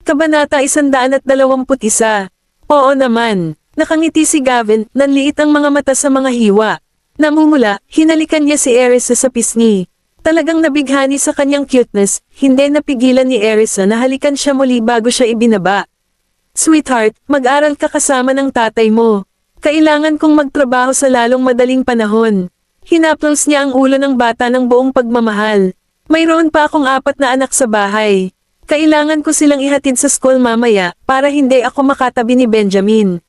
Kabanata 121. Oo naman. Nakangiti si Gavin, nanliit ang mga mata sa mga hiwa. Namumula, hinalikan niya si Erisa sa pisngi. Talagang nabighani sa kanyang cuteness, hindi napigilan ni Erisa na halikan siya muli bago siya ibinaba. Sweetheart, mag-aral ka kasama ng tatay mo. Kailangan kong magtrabaho sa lalong madaling panahon. Hinaplos niya ang ulo ng bata ng buong pagmamahal. Mayroon pa akong 4 na anak sa bahay. Kailangan ko silang ihatid sa school mamaya para hindi ako makatabi ni Benjamin.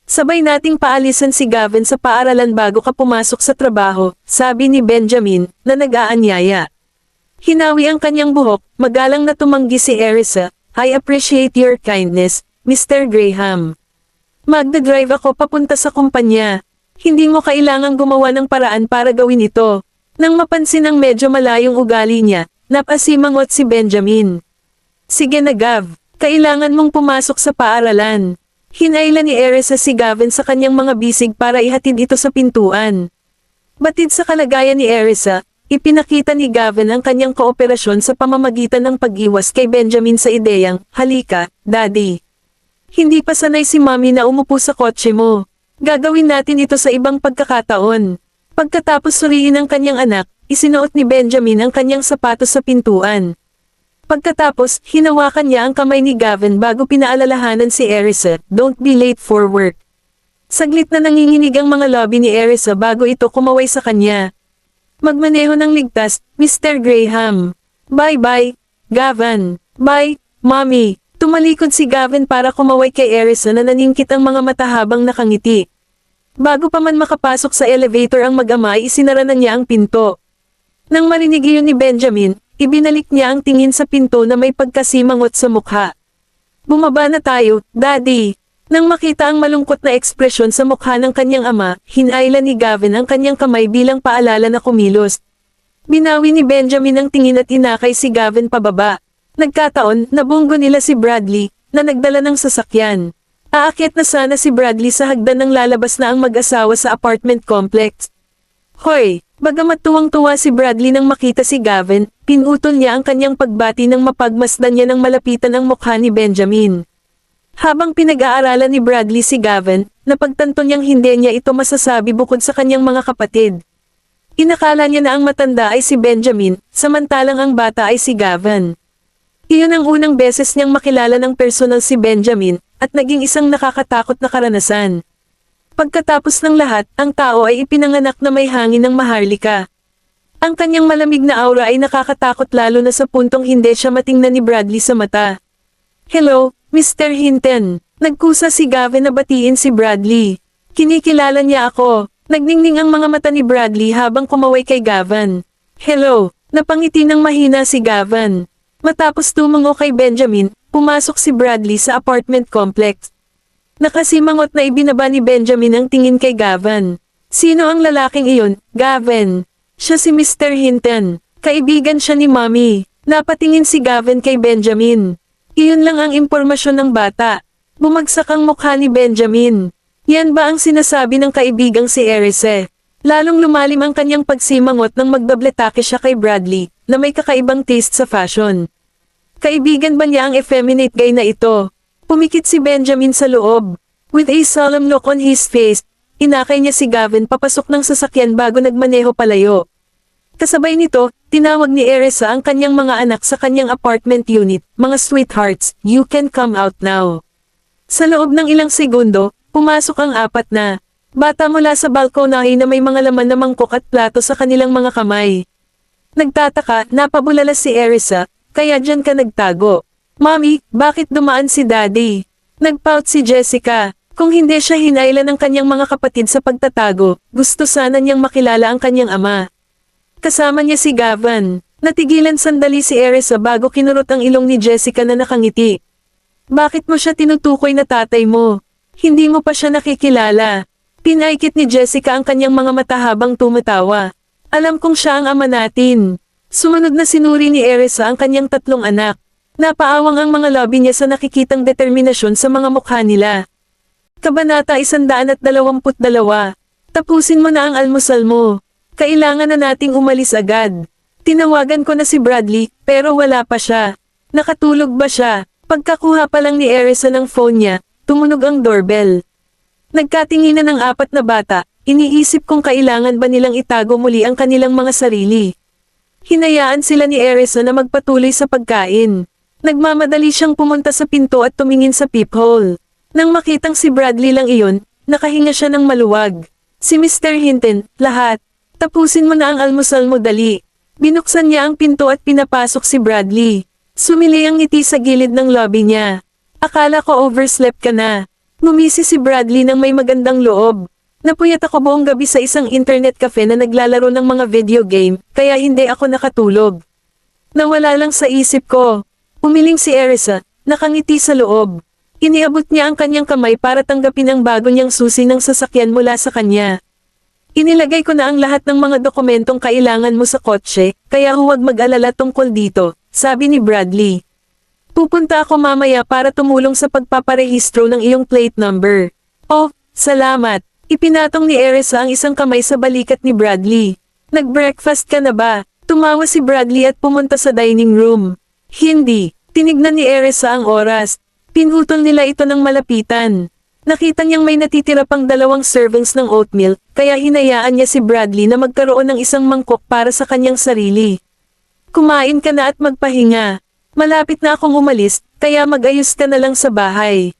Sabay nating paalisan si Gavin sa paaralan bago ka pumasok sa trabaho, sabi ni Benjamin, na nag-aanyaya. Hinawi ang kanyang buhok, magalang na tumanggi si Erisa. I appreciate your kindness, Mr. Graham. Magdadrive ako papunta sa kumpanya. Hindi mo kailangang gumawa ng paraan para gawin ito. Nang mapansin ang medyo malayong ugali niya, napasimangot si Benjamin. Sige na Gav, kailangan mong pumasok sa paaralan. Hinayla ni Erisa si Gavin sa kanyang mga bisig para ihatid ito sa pintuan. Batid sa kalagayan ni Erisa, ipinakita ni Gavin ang kanyang kooperasyon sa pamamagitan ng pag-iwas kay Benjamin sa ideyang, halika, daddy. Hindi pa sanay si mommy na umupo sa kotse mo. Gagawin natin ito sa ibang pagkakataon. Pagkatapos suriin ang kanyang anak, isinuot ni Benjamin ang kanyang sapatos sa pintuan. Pagkatapos, hinawakan niya ang kamay ni Gavin bago pinaalalahanan si Erisa, don't be late for work. Saglit na nanginginig ang mga lobby ni Erisa bago ito kumaway sa kanya. Magmaneho ng ligtas, Mr. Graham. Bye-bye, Gavin. Bye, Mommy. Tumalikod si Gavin para kumaway kay Erisa na naningkit ang mga mata habang nakangiti. Bago pa man makapasok sa elevator ang mag-ama ay isinara na niya ang pinto. Nang marinig iyon ni Benjamin, ibinalik niya ang tingin sa pinto na may pagkasimangot sa mukha. Bumaba na tayo, Daddy. Nang makita ang malungkot na ekspresyon sa mukha ng kanyang ama, hinayla ni Gavin ang kanyang kamay bilang paalala na kumilos. Binawi ni Benjamin ang tingin at inakay si Gavin pababa. Nagkataon, nabunggo nila si Bradley, na nagdala ng sasakyan. Aakyat na sana si Bradley sa hagdan ng lalabas na ang mag-asawa sa apartment complex. Hoy! Bagamat tuwang-tuwa si Bradley nang makita si Gavin, pinutol niya ang kanyang pagbati nang mapagmasdan niya ng malapitan ang mukha ni Benjamin. Habang pinag-aaralan ni Bradley si Gavin, napagtanto niyang hindi niya ito masasabi bukod sa kanyang mga kapatid. Inakala niya na ang matanda ay si Benjamin, samantalang ang bata ay si Gavin. Iyon ang unang beses niyang makilala ng personal si Benjamin, at naging isang nakakatakot na karanasan. Pagkatapos ng lahat, ang tao ay ipinanganak na may hangin ng maharlika. Ang kanyang malamig na aura ay nakakatakot lalo na sa puntong hindi siya matingnan ni Bradley sa mata. Hello, Mr. Hinton. Nagkusa si Gavin na batiin si Bradley. Kinikilala niya ako. Nagningning ang mga mata ni Bradley habang kumaway kay Gavin. Hello, napangiti ng mahina si Gavin. Matapos tumungo kay Benjamin, pumasok si Bradley sa apartment complex. Nakasimangot na ibinaba ni Benjamin ang tingin kay Gavin. Sino ang lalaking iyon, Gavin? Siya si Mr. Hinton. Kaibigan siya ni Mommy. Napatingin si Gavin kay Benjamin. Iyon lang ang impormasyon ng bata. Bumagsak ang mukha ni Benjamin. Yan ba ang sinasabi ng kaibigang si Erisa? Lalong lumalim ang kanyang pagsimangot nang magbabletake siya kay Bradley, na may kakaibang taste sa fashion. Kaibigan ba niya ang effeminate guy na ito? Pumikit si Benjamin sa loob. With a solemn look on his face, inakay niya si Gavin papasok ng sasakyan bago nagmaneho palayo. Kasabay nito, tinawag ni Erisa ang kanyang mga anak sa kanyang apartment unit, mga sweethearts, you can come out now. Sa loob ng ilang segundo, pumasok ang 4 na bata mula sa balkonahe na may mga laman na mangkok at plato sa kanilang mga kamay. Nagtataka, napabulala si Erisa, kaya dyan ka nagtago. Mommy, bakit dumaan si Daddy? Nagpout si Jessica. Kung hindi siya hinayla ng kanyang mga kapatid sa pagtatago, gusto sana niyang makilala ang kanyang ama. Kasama niya si Gavin. Natigilan sandali si Erisa bago kinurot ang ilong ni Jessica na nakangiti. Bakit mo siya tinutukoy na tatay mo? Hindi mo pa siya nakikilala. Pinaikit ni Jessica ang kanyang mga mata habang tumatawa. Alam kong siya ang ama natin. Sumunod na sinuri ni Erisa ang kanyang 3 anak. Napaawang ang mga lobby niya sa nakikitang determinasyon sa mga mukha nila. Kabanata 122. Tapusin mo na ang almusal mo. Kailangan na nating umalis agad. Tinawagan ko na si Bradley, pero wala pa siya. Nakatulog ba siya? Pagkakuha pa lang ni Erisa ng phone niya, tumunog ang doorbell. Nagkatinginan ng apat na bata, iniisip kung kailangan ba nilang itago muli ang kanilang mga sarili. Hinayaan sila ni Erisa na magpatuloy sa pagkain. Nagmamadali siyang pumunta sa pinto at tumingin sa peephole. Nang makitang si Bradley lang iyon, nakahinga siya ng maluwag. Si Mr. Hinton, lahat. Tapusin mo na ang almusal mo dali. Binuksan niya ang pinto at pinapasok si Bradley. Sumili ang ngiti sa gilid ng lobby niya. Akala ko overslept ka na. Ngumisi si Bradley ng may magandang loob. Napuyat ako buong gabi sa isang internet cafe na naglalaro ng mga video game, kaya hindi ako nakatulog. Nawala lang sa isip ko. Umiling si Erisa, nakangiti sa loob. Iniabot niya ang kanyang kamay para tanggapin ang bago niyang susi ng sasakyan mula sa kanya. Inilagay ko na ang lahat ng mga dokumentong kailangan mo sa kotse, kaya huwag mag-alala tungkol dito, sabi ni Bradley. Pupunta ako mamaya para tumulong sa pagpaparehistro ng iyong plate number. Oh, salamat. Ipinatong ni Erisa ang isang kamay sa balikat ni Bradley. Nag-breakfast ka na ba? Tumawa si Bradley at pumunta sa dining room. Hindi. Tinignan ni Erisa ang oras. Pinutol nila ito ng malapitan. Nakita niyang may natitira pang 2 servings ng oatmeal, kaya hinayaan niya si Bradley na magkaroon ng isang mangkok para sa kanyang sarili. Kumain ka na at magpahinga. Malapit na akong umalis, kaya mag-ayos ka na lang sa bahay.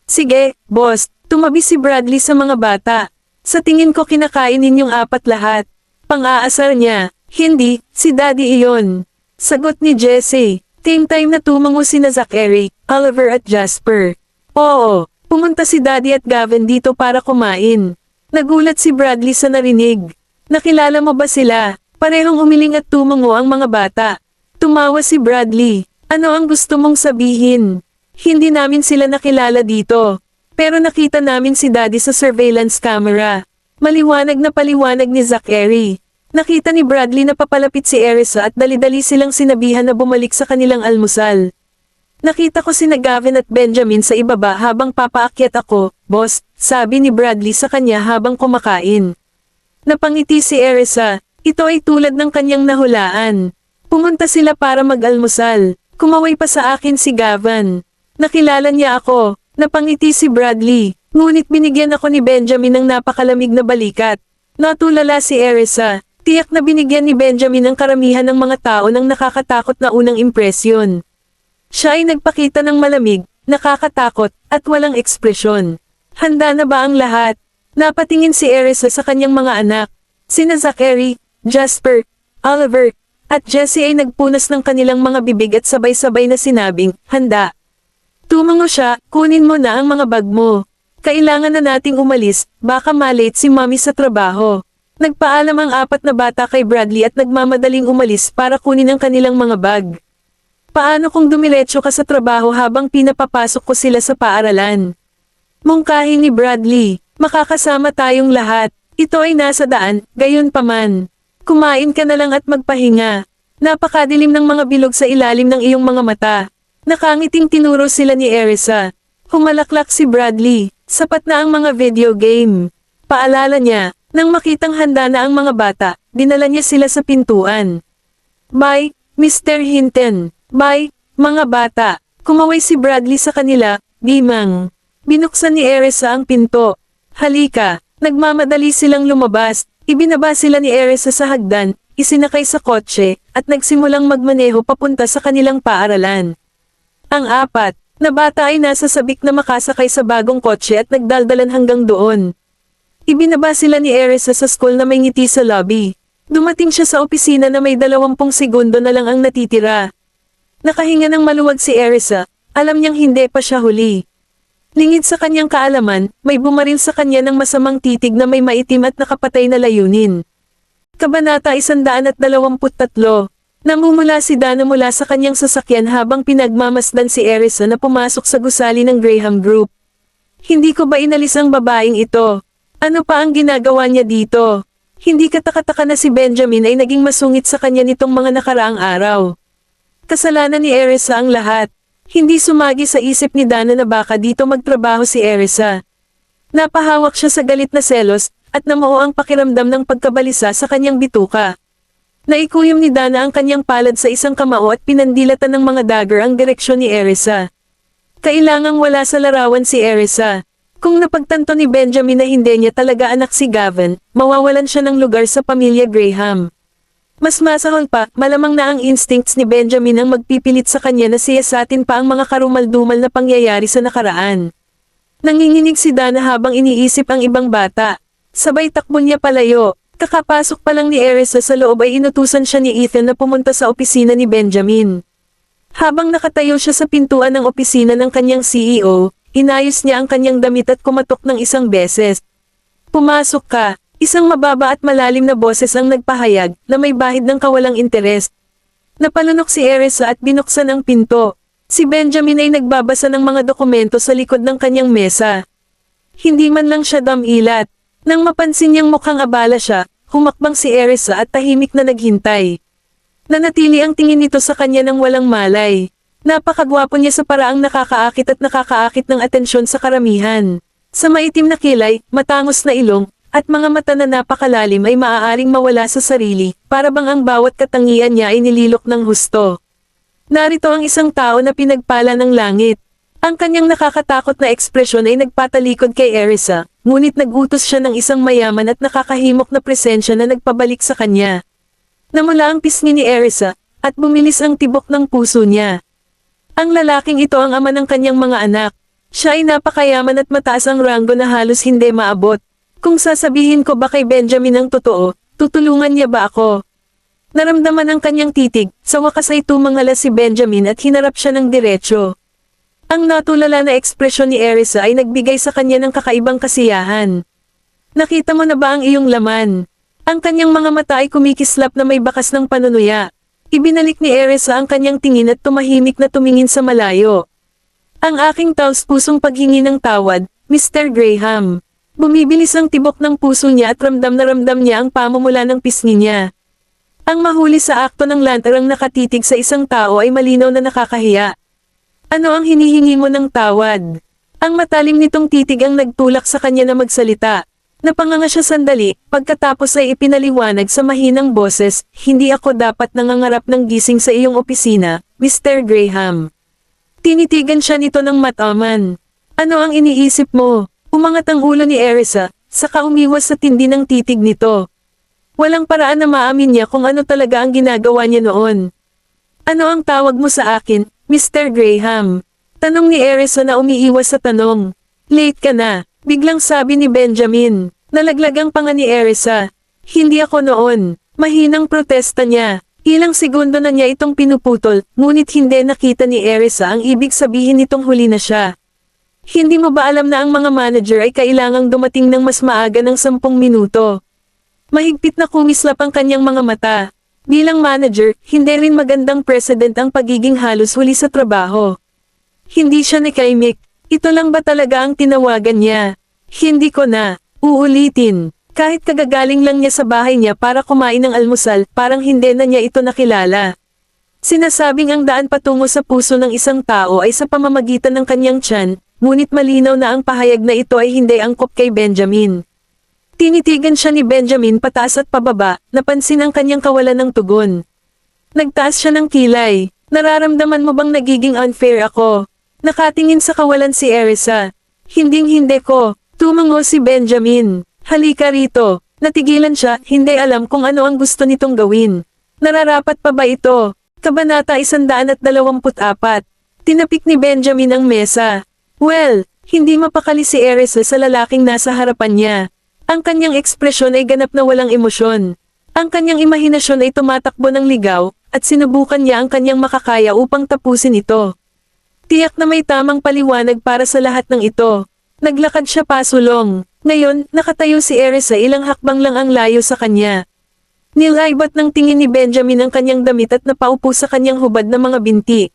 Sige, boss. Tumabi si Bradley sa mga bata. Sa tingin ko kinakain ninyong 4 lahat. Pang-aasar niya. Hindi, si Daddy iyon. Sagot ni Jesse. Same time na tumango sina Zachary, Oliver at Jasper. Oo, pumunta si Daddy at Gavin dito para kumain. Nagulat si Bradley sa narinig. Nakilala mo ba sila? Parehong umiling at tumango ang mga bata. Tumawa si Bradley. Ano ang gusto mong sabihin? Hindi namin sila nakilala dito. Pero nakita namin si Daddy sa surveillance camera. Maliwanag na paliwanag ni Zachary. Nakita ni Bradley na papalapit si Erisa at dali-dali silang sinabihan na bumalik sa kanilang almusal. Nakita ko sina Gavin at Benjamin sa ibaba habang papaakyat ako, boss, sabi ni Bradley sa kanya habang kumakain. Napangiti si Erisa. Ito ay tulad ng kanyang nahulaan. Pumunta sila para mag-almusal. Kumaway pa sa akin si Gavin. Nakilala niya ako. Napangiti si Bradley, ngunit binigyan ako ni Benjamin ng napakalamig na balikat. Natulala si Erisa, tiyak na binigyan ni Benjamin ang karamihan ng mga tao ng nakakatakot na unang impresyon. Siya ay nagpakita ng malamig, nakakatakot, at walang ekspresyon. Handa na ba ang lahat? Napatingin si Erisa sa kanyang mga anak. Sina Zachary, Jasper, Oliver, at Jesse ay nagpunas ng kanilang mga bibig at sabay-sabay na sinabing, handa. Tumango siya, kunin mo na ang mga bag mo. Kailangan na nating umalis, baka malate si Mommy sa trabaho. Nagpaalam ang 4 na bata kay Bradley at nagmamadaling umalis para kunin ang kanilang mga bag. Paano kung dumiretso ka sa trabaho habang pinapapasok ko sila sa paaralan? Mungkahi ni Bradley, makakasama tayong lahat. Ito ay nasa daan, gayon paman. Kumain ka na lang at magpahinga. Napakadilim ng mga bilog sa ilalim ng iyong mga mata. Nakangiting tinuro sila ni Erisa. Humalaklak si Bradley. Sapat na ang mga video game. Paalala niya, nang makitang handa na ang mga bata, dinala niya sila sa pintuan. Bye, Mr. Hinton. Bye, mga bata. Kumaway si Bradley sa kanila, Bimang. Binuksan ni Erisa ang pinto. Halika, nagmamadali silang lumabas. Ibinaba sila ni Erisa sa hagdan, isinakay sa kotse, at nagsimulang magmaneho papunta sa kanilang paaralan. Ang 4 na bata ay nasa sabik na makasakay sa bagong kotse at nagdaldalan hanggang doon. Ibinaba sila ni Erisa sa school na may ngiti sa lobby. Dumating siya sa opisina na may 20 segundo na lang ang natitira. Nakahinga ng maluwag si Erisa, alam niyang hindi pa siya huli. Lingid sa kanyang kaalaman, may bumaril sa kanya ng masamang titig na may maitim at nakapatay na layunin. Kabanata 123. Namumula si Dana mula sa kanyang sasakyan habang pinagmamasdan si Erisa na pumasok sa gusali ng Graham Group. Hindi ko ba inalis ang babaeng ito? Ano pa ang ginagawa niya dito? Hindi katakataka na si Benjamin ay naging masungit sa kanya nitong mga nakaraang araw. Kasalanan ni Erisa ang lahat. Hindi sumagi sa isip ni Dana na baka dito magtrabaho si Erisa. Napahawak siya sa galit na selos, at namuo ang pakiramdam ng pagkabalisa sa kanyang bituka. Naikuyom ni Dana ang kanyang palad sa isang kamao at pinandilatan ng mga dagger ang direksyon ni Erisa. Kailangang wala sa larawan si Erisa. Kung napagtanto ni Benjamin na hindi niya talaga anak si Gavin, mawawalan siya ng lugar sa pamilya Graham. Mas masahol pa, malamang na ang instincts ni Benjamin ang magpipilit sa kanya na siyasatin pa ang mga karumal-dumal na pangyayari sa nakaraan. Nanginginig si Dana habang iniisip ang ibang bata. Sabay takbo niya palayo. Kakapasok pa lang ni Erisa sa loob ay inutusan siya ni Ethan na pumunta sa opisina ni Benjamin. Habang nakatayo siya sa pintuan ng opisina ng kanyang CEO, inayos niya ang kanyang damit at kumatok ng isang beses. "Pumasok ka." Isang mababa at malalim na boses ang nagpahayag na may bahid ng kawalang interes. Napalunok si Erisa at binuksan ang pinto. Si Benjamin ay nagbabasa ng mga dokumento sa likod ng kanyang mesa. Hindi man lang siya damilat. Nang mapansin niyang mukhang abala siya, humakbang si Erisa at tahimik na naghintay. Nanatili ang tingin nito sa kanya ng walang malay. Napakagwapo niya sa paraang nakakaakit at nakakaakit ng atensyon sa karamihan. Sa maitim na kilay, matangos na ilong, at mga mata na napakalalim ay maaaring mawala sa sarili, para bang ang bawat katangian niya ay nililok ng husto. Narito ang isang tao na pinagpala ng langit. Ang kanyang nakakatakot na ekspresyon ay nagpatalikod kay Erisa, ngunit nagutos siya ng isang mayaman at nakakahimok na presensya na nagpabalik sa kanya. Namula ang pisngi ni Erisa, at bumilis ang tibok ng puso niya. Ang lalaking ito ang ama ng kanyang mga anak. Siya ay napakayaman at mataas ang ranggo na halos hindi maabot. Kung sasabihin ko ba kay Benjamin ang totoo, tutulungan niya ba ako? Naramdaman ang kanyang titig, sa wakas ay tumangala si Benjamin at hinarap siya ng diretsyo. Ang natulala na ekspresyon ni Erisa ay nagbigay sa kanya ng kakaibang kasiyahan. "Nakita mo na ba ang iyong laman?" Ang kanyang mga mata ay kumikislap na may bakas ng panunuya. Ibinalik ni Erisa ang kanyang tingin at tumahimik na tumingin sa malayo. "Ang aking taos-pusong paghingi ng tawad, Mr. Graham." Bumibilis ang tibok ng puso niya at ramdam na ramdam niya ang pamumula ng pisngi niya. Ang mahuli sa akto ng lantarang nakatitig sa isang tao ay malinaw na nakakahiya. "Ano ang hinihingi mo ng tawad?" Ang matalim nitong titig ang nagtulak sa kanya na magsalita. Napanganga siya sandali, pagkatapos ay ipinaliwanag sa mahinang boses, "Hindi ako dapat nangangarap ng gising sa iyong opisina, Mr. Graham." Tinitigan siya nito ng mataman. "Ano ang iniisip mo?" Umangat ang ulo ni Erisa, saka umiwas sa tindi ng titig nito. Walang paraan na maamin niya kung ano talaga ang ginagawa niya noon. "Ano ang tawag mo sa akin, Mr. Graham?" Tanong ni Erisa na umiiwas sa tanong. "Late ka na," biglang sabi ni Benjamin. Nalaglagang panga ni Erisa. "Hindi ako noon." Mahinang protesta niya. Ilang segundo na niya itong pinuputol, ngunit hindi nakita ni Erisa ang ibig sabihin nitong huli na siya. "Hindi mo ba alam na ang mga manager ay kailangang dumating ng mas maaga ng 10 minuto? Mahigpit na kumislap ang kanyang mga mata. Bilang manager, hindi rin magandang precedent ang pagiging halos huli sa trabaho. Hindi siya nakaimik. Ito lang ba talaga ang tinawagan niya? "Hindi ko na. Uulitin." Kahit kagagaling lang niya sa bahay niya para kumain ng almusal, parang hindi na niya ito nakilala. Sinasabing ang daan patungo sa puso ng isang tao ay sa pamamagitan ng kanyang tiyan, ngunit malinaw na ang pahayag na ito ay hindi angkop kay Benjamin. Tinitigan siya ni Benjamin pataas at pababa, napansin ang kanyang kawalan ng tugon. Nagtaas siya ng kilay. "Nararamdaman mo bang nagiging unfair ako?" Nakatingin sa kawalan si Erisa. "Hinding-hindi ko." Tumango si Benjamin. "Halika rito." Natigilan siya, hindi alam kung ano ang gusto nitong gawin. Nararapat pa ba ito? Kabanata 124. Tinapik ni Benjamin ang mesa. Well, hindi mapakali si Erisa sa lalaking nasa harapan niya. Ang kanyang ekspresyon ay ganap na walang emosyon. Ang kanyang imahinasyon ay tumatakbo ng ligaw, at sinubukan niya ang kanyang makakaya upang tapusin ito. Tiyak na may tamang paliwanag para sa lahat ng ito. Naglakad siya pasulong. Ngayon, nakatayo si Erisa ilang hakbang lang ang layo sa kanya. Nilaibat ng tingin ni Benjamin ang kanyang damit at napaupo sa kanyang hubad na mga binti.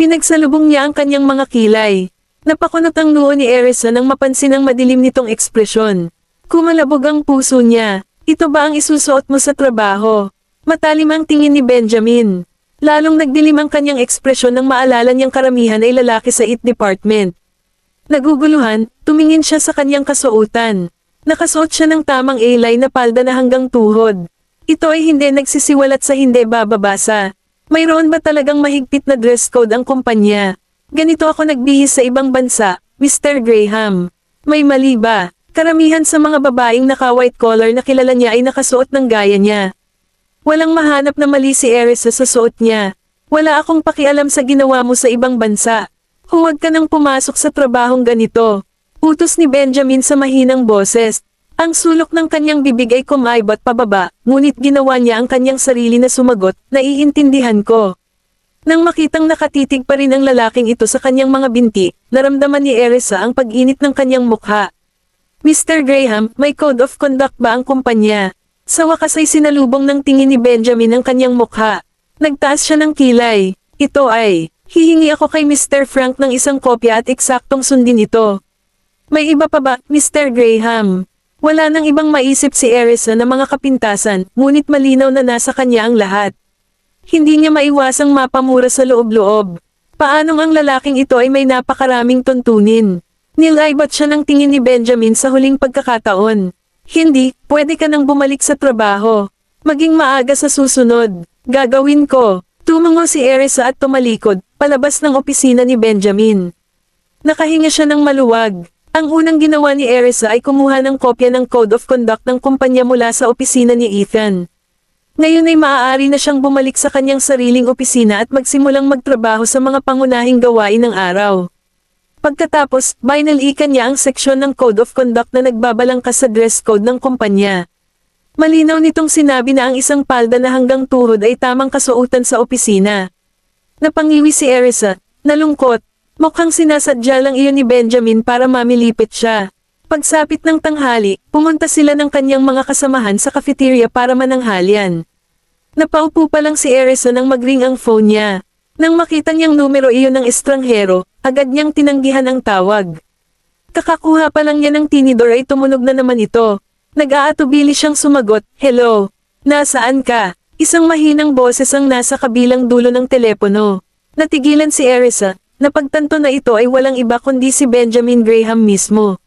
Pinagsalubong niya ang kanyang mga kilay. Napakunot ang noo ni Erisa nang mapansin ang madilim nitong ekspresyon. Kumalabog ang puso niya. "Ito ba ang isusuot mo sa trabaho?" Matalim ang tingin ni Benjamin. Lalong nagdilim ang kanyang ekspresyon nang maalala niyang karamihan ay lalaki sa IT department. Naguguluhan, tumingin siya sa kanyang kasuotan. Nakasuot siya ng tamang A-line na palda na hanggang tuhod. Ito ay hindi nagsisiwalat sa hindi bababasa. Mayroon ba talagang mahigpit na dress code ang kumpanya? Ganito ako nagbihis sa ibang bansa, Mr. Graham. May mali ba? Karamihan sa mga babaeng naka-white collar na kilala niya ay nakasuot ng gaya niya. Walang mahanap na mali si Erisa sa suot niya. Wala akong pakialam sa ginawa mo sa ibang bansa. Huwag ka nang pumasok sa trabahong ganito. Utos ni Benjamin sa mahinang boses. Ang sulok ng kanyang bibig ay kumaibot pababa, ngunit ginawa niya ang kanyang sarili na sumagot, naiintindihan ko. Nang makitang nakatitig pa rin ang lalaking ito sa kanyang mga binti, naramdaman ni Erisa ang pag-init ng kanyang mukha. Mr. Graham, may code of conduct ba ang kumpanya? Sa wakas ay sinalubong ng tingin ni Benjamin ang kanyang mukha. Nagtaas siya ng kilay. Ito ay, hihingi ako kay Mr. Frank ng isang kopya at eksaktong sundin ito. May iba pa ba, Mr. Graham? Wala nang ibang maisip si Erisa na mga kapintasan, ngunit malinaw na nasa kanya ang lahat. Hindi niya maiwasang mapamura sa loob-loob. Paanong ang lalaking ito ay may napakaraming tuntunin? Nilaybot siya ng tingin ni Benjamin sa huling pagkakataon. Hindi, pwede ka nang bumalik sa trabaho. Maging maaga sa susunod. Gagawin ko. Tumango si Erisa at tumalikod, palabas ng opisina ni Benjamin. Nakahinga siya ng maluwag. Ang unang ginawa ni Erisa ay kumuha ng kopya ng Code of Conduct ng kumpanya mula sa opisina ni Ethan. Ngayon ay maaari na siyang bumalik sa kanyang sariling opisina at magsimulang magtrabaho sa mga pangunahing gawain ng araw. Pagkatapos, binalikan niya ang seksyon ng Code of Conduct na nagbabalangkas sa dress code ng kumpanya. Malinaw nitong sinabi na ang isang palda na hanggang tuhod ay tamang kasuotan sa opisina. Napangiwi si Erisa, nalungkot. Mukhang sinasadya lang iyon ni Benjamin para mamilipit siya. Pagsapit ng tanghali, pumunta sila ng kanyang mga kasamahan sa cafeteria para mananghalian. Napaupo pa lang si Erisa nang magring ang phone niya. Nang makita niyang numero iyon ng estranghero, agad niyang tinanggihan ang tawag. Kakakuha pa lang niya ng tinidor ay tumunog na naman ito. Nag-aatubili siyang sumagot, "Hello? Nasaan ka?" Isang mahinang boses ang nasa kabilang dulo ng telepono. Natigilan si Erisa, napagtanto na ito ay walang iba kundi si Benjamin Graham mismo.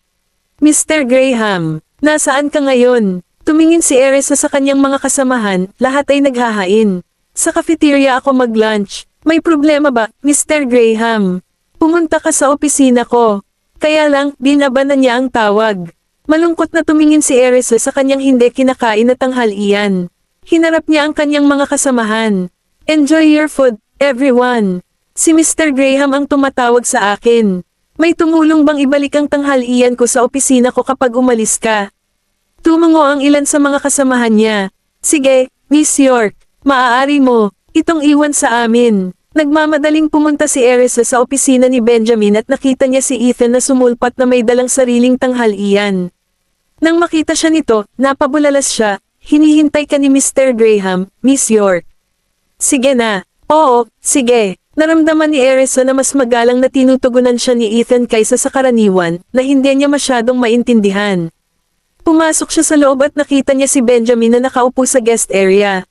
Mr. Graham, nasaan ka ngayon? Tumingin si Erisa sa kanyang mga kasamahan, lahat ay naghahain. Sa cafeteria ako mag-lunch. May problema ba, Mr. Graham? Pumunta ka sa opisina ko. Kaya lang, binabanan niya ang tawag. Malungkot na tumingin si Erisa sa kanyang hindi kinakain na tanghalian. Hinarap niya ang kanyang mga kasamahan. Enjoy your food, everyone. Si Mr. Graham ang tumatawag sa akin. May tumulong bang ibalik ang tanghalian ko sa opisina ko kapag umalis ka? Tumango ang ilan sa mga kasamahan niya. Sige, Miss York, maaari mo, itong iwan sa amin. Nagmamadaling pumunta si Erisa sa opisina ni Benjamin at nakita niya si Ethan na sumulpat na may dalang sariling tanghalian. Nang makita siya nito, napabulalas siya. Hinihintay ka ni Mr. Graham, Miss York. Sige na. Oo, sige. Naramdaman ni Erisa na mas magalang na tinutugunan siya ni Ethan kaysa sa karaniwan, na hindi niya masyadong maintindihan. Pumasok siya sa loob at nakita niya si Benjamin na nakaupo sa guest area.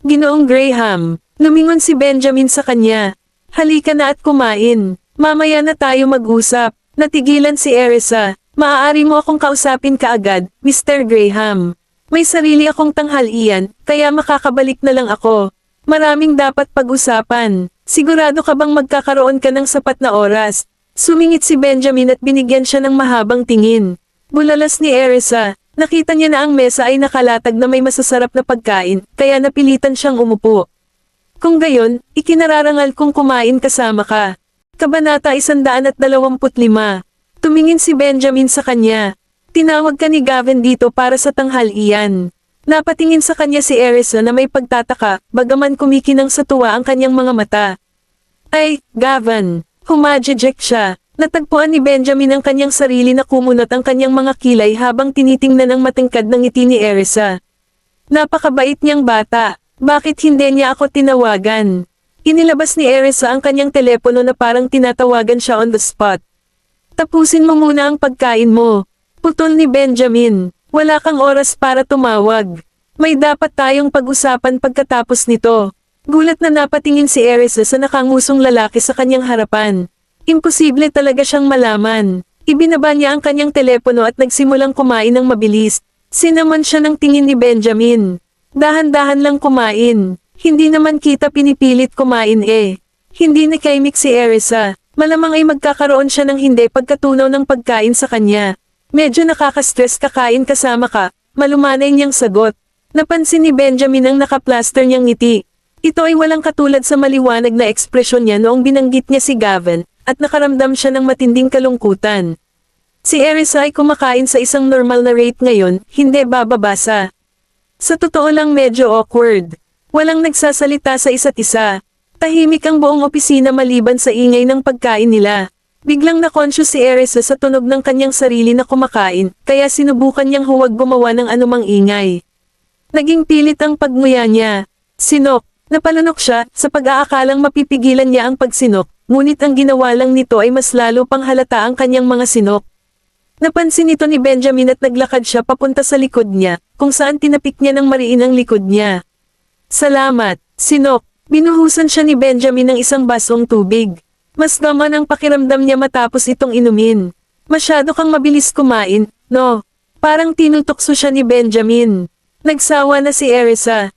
Ginoong Graham, lumingon si Benjamin sa kanya. Halika na at kumain. Mamaya na tayo mag-usap. Natigilan si Erisa. Maaari mo akong kausapin kaagad, Mr. Graham. May sarili akong tanghalian, kaya makakabalik na lang ako. Maraming dapat pag-usapan. Sigurado ka bang magkakaroon ka ng sapat na oras? Sumingit si Benjamin at binigyan siya ng mahabang tingin. Bulalas ni Erisa. Nakita niya na ang mesa ay nakalatag na may masasarap na pagkain, kaya napilitan siyang umupo. Kung gayon, ikinararangal kong kumain kasama ka. Kabanata 125. Tumingin si Benjamin sa kanya. Tinawag ka ni Gavin dito para sa tanghalian. Napatingin sa kanya si Erisa na may pagtataka, bagaman kumikinang sa tuwa ang kanyang mga mata. Ay, Gavin, humajejek siya. Natagpuan ni Benjamin ang kanyang sarili na kumunot ang kanyang mga kilay habang tinitingnan ang matingkad ng ngiti ni Erisa. Napakabait niyang bata. Bakit hindi niya ako tinawagan? Inilabas ni Erisa ang kanyang telepono na parang tinatawagan siya on the spot. Tapusin mo muna ang pagkain mo. Putol ni Benjamin. Wala kang oras para tumawag. May dapat tayong pag-usapan pagkatapos nito. Gulat na napatingin si Erisa sa nakangusong lalaki sa kanyang harapan. Imposible talaga siyang malaman. Ibinaba niya ang kanyang telepono at nagsimulang kumain ng mabilis. Sinamon siya ng tingin ni Benjamin. Dahan-dahan lang kumain. Hindi naman kita pinipilit kumain eh. Hindi nakaimik si Erisa. Malamang ay magkakaroon siya ng hindi pagkatunaw ng pagkain sa kanya. Medyo nakaka-stress kakain kasama ka, malumanay niyang sagot. Napansin ni Benjamin ang nakaplaster niyang ngiti. Ito ay walang katulad sa maliwanag na ekspresyon niya noong binanggit niya si Gavin, at nakaramdam siya ng matinding kalungkutan. Si Erisa ay kumakain sa isang normal na rate ngayon, hindi bababasa. Sa totoo lang medyo awkward. Walang nagsasalita sa isa't isa. Tahimik ang buong opisina maliban sa ingay ng pagkain nila. Biglang na-conscious si Erisa sa tunog ng kanyang sarili na kumakain, kaya sinubukan niyang huwag gumawa ng anumang ingay. Naging pilit ang pagmuya niya. Sinok. Napalunok siya, sa pag-aakalang mapipigilan niya ang pagsinok, ngunit ang ginawa lang nito ay mas lalo pang halata ang kanyang mga sinok. Napansin ito ni Benjamin at naglakad siya papunta sa likod niya, kung saan tinapik niya ng mariin ang likod niya. Salamat, sinok. Binuhusan siya ni Benjamin ng isang basong tubig. Mas gaman ang pakiramdam niya matapos itong inumin. Masyado kang mabilis kumain, no? Parang tinutokso siya ni Benjamin. Nagsawa na si Erisa.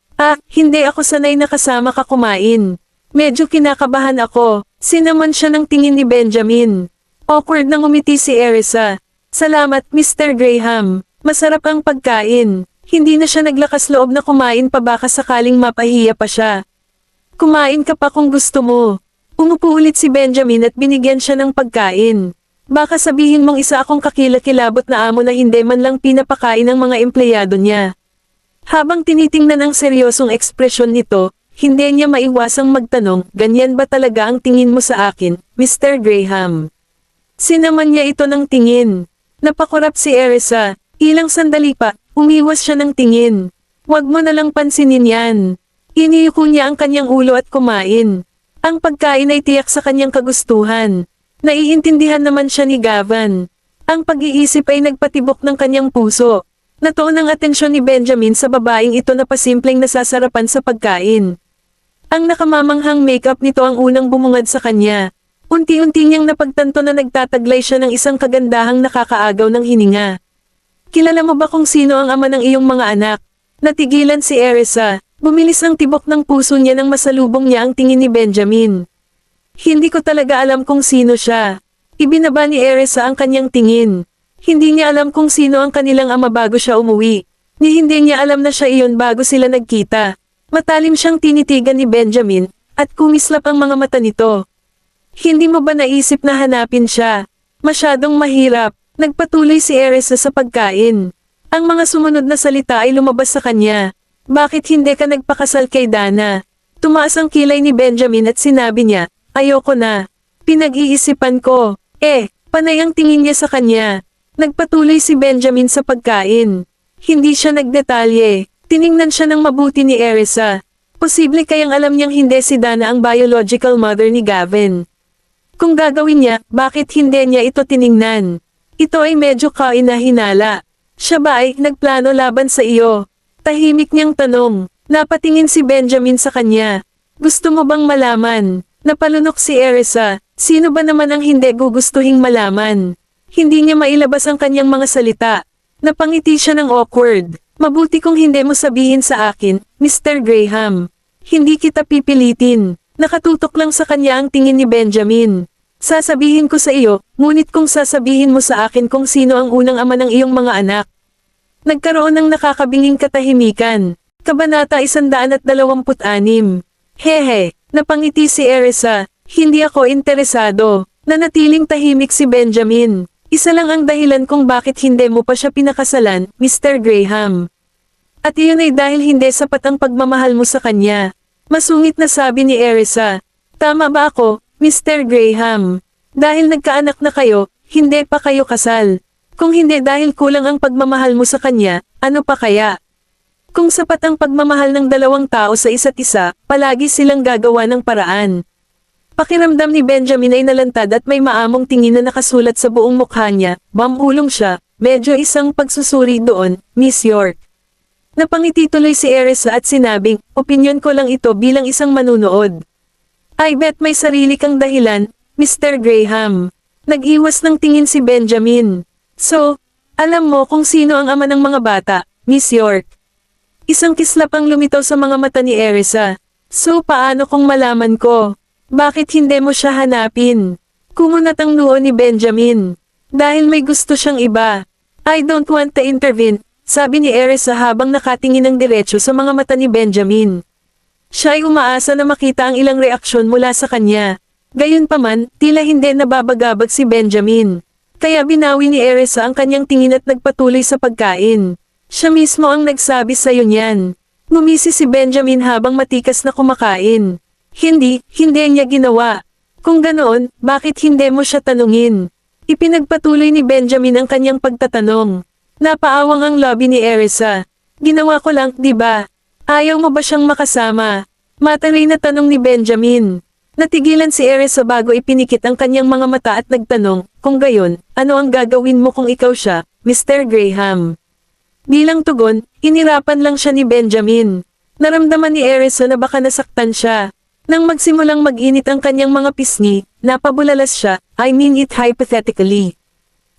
Hindi ako sanay na kasama ka kumain. Medyo kinakabahan ako. Sinamon siya ng tingin ni Benjamin. Awkward nang umiti si Erisa. Salamat, Mr. Graham. Masarap ang pagkain. Hindi na siya naglakas loob na kumain pa baka sakaling mapahiya pa siya. Kumain ka pa kung gusto mo. Umupo ulit si Benjamin at binigyan siya ng pagkain. Baka sabihin mong isa akong kakilakilabot na amo na hindi man lang pinapakain ng mga empleyado niya. Habang tinitingnan ang seryosong ekspresyon nito, hindi niya maiwasang magtanong, ganyan ba talaga ang tingin mo sa akin, Mr. Graham? Sinaman niya ito ng tingin. Napakurap si Erisa. Ilang sandali pa, umiwas siya ng tingin. Huwag mo na lang pansinin yan. Iniyuko niya ang kanyang ulo at kumain. Ang pagkain ay tiyak sa kanyang kagustuhan. Naiintindihan naman siya ni Gavin. Ang pag-iisip ay nagpatibok ng kanyang puso. Natuon ang atensyon ni Benjamin sa babaeng ito na pasimpleng nasasarapan sa pagkain. Ang nakamamanghang makeup nito ang unang bumungad sa kanya. Unti-unti niyang napagtanto na nagtataglay siya ng isang kagandahang nakakaagaw ng hininga. Kilala mo ba kung sino ang ama ng iyong mga anak? Natigilan si Erisa. Bumilis ang tibok ng puso niya nang masalubong niya ang tingin ni Benjamin. Hindi ko talaga alam kung sino siya. Ibinaba ni Erisa ang kanyang tingin. Hindi niya alam kung sino ang kanilang ama bago siya umuwi. Ni hindi niya alam na siya iyon bago sila nagkita. Matalim siyang tinitigan ni Benjamin, at kumislap ang mga mata nito. Hindi mo ba naisip na hanapin siya? Masyadong mahirap. Nagpatuloy si Erisa sa pagkain. Ang mga sumunod na salita ay lumabas sa kanya. Bakit hindi ka nagpakasal kay Dana? Tumaas ang kilay ni Benjamin at sinabi niya, ayoko na. Pinag-iisipan ko. Panay ang tingin niya sa kanya. Nagpatuloy si Benjamin sa pagkain. Hindi siya nagdetalye. Tiningnan siya ng mabuti ni Erisa. Posible kayang alam niyang hindi si Dana ang biological mother ni Gavin. Kung gagawin niya, bakit hindi niya ito tiningnan? Ito ay medyo kainahinala. Siya ba ay nagplano laban sa iyo? Tahimik niyang tanong. Napatingin si Benjamin sa kanya. Gusto mo bang malaman? Napalunok si Erisa. Sino ba naman ang hindi gugustuhing malaman? Hindi niya mailabas ang kanyang mga salita. Napangiti siya ng awkward. Mabuti kung hindi mo sabihin sa akin, Mr. Graham. Hindi kita pipilitin. Nakatutok lang sa kanya ang tingin ni Benjamin. Sasabihin ko sa iyo, ngunit kung sasabihin mo sa akin kung sino ang unang ama ng iyong mga anak. Nagkaroon ng nakakabinging katahimikan. Kabanata 126. Hehe, napangiti si Erisa. Hindi ako interesado. Nanatiling tahimik si Benjamin. Isa lang ang dahilan kung bakit hindi mo pa siya pinakasalan, Mr. Graham. At iyon ay dahil hindi sapat ang pagmamahal mo sa kanya. Masungit na sabi ni Erisa. Tama ba ako, Mr. Graham? Dahil nagkaanak na kayo, hindi pa kayo kasal. Kung hindi dahil kulang ang pagmamahal mo sa kanya, ano pa kaya? Kung sapat ang pagmamahal ng dalawang tao sa isa't isa, palagi silang gagawa ng paraan. Pakiramdam ni Benjamin ay nalantad at may maamong tingin na nakasulat sa buong mukha niya, bamulong siya, medyo isang pagsusuri doon, Miss York. Napangiti tuloy si Erisa at sinabing, opinyon ko lang ito bilang isang manunood. I bet may sarili kang dahilan, Mr. Graham. Nag-iwas ng tingin si Benjamin. So, alam mo kung sino ang ama ng mga bata, Miss York. Isang kislap ang lumitaw sa mga mata ni Erisa. So paano kung malaman ko? Bakit hindi mo siya hanapin? Kumunat ang noo ni Benjamin. Dahil may gusto siyang iba. I don't want to intervene, sabi ni Erisa habang nakatingin ng diretso sa mga mata ni Benjamin. Siya ay umaasa na makita ang ilang reaksyon mula sa kanya. Gayunpaman, tila hindi nababagabag si Benjamin. Kaya binawi ni Erisa ang kanyang tingin at nagpatuloy sa pagkain. Siya mismo ang nagsabi sa'yo niyan. Ngumisi si Benjamin habang matikas na kumakain. Hindi niya ginawa. Kung ganoon, bakit hindi mo siya tanungin? Ipinagpatuloy ni Benjamin ang kanyang pagtatanong. Napaawang ang lobby ni Erisa. Ginawa ko lang, di ba? Ayaw mo ba siyang makasama? Mataray na tanong ni Benjamin. Natigilan si Erisa bago ipinikit ang kanyang mga mata at nagtanong, kung gayon, ano ang gagawin mo kung ikaw siya, Mr. Graham? Bilang tugon, inirapan lang siya ni Benjamin. Naramdaman ni Erisa na baka nasaktan siya. Nang magsimulang mag-init ang kanyang mga pisngi, napabulalas siya, I mean it hypothetically.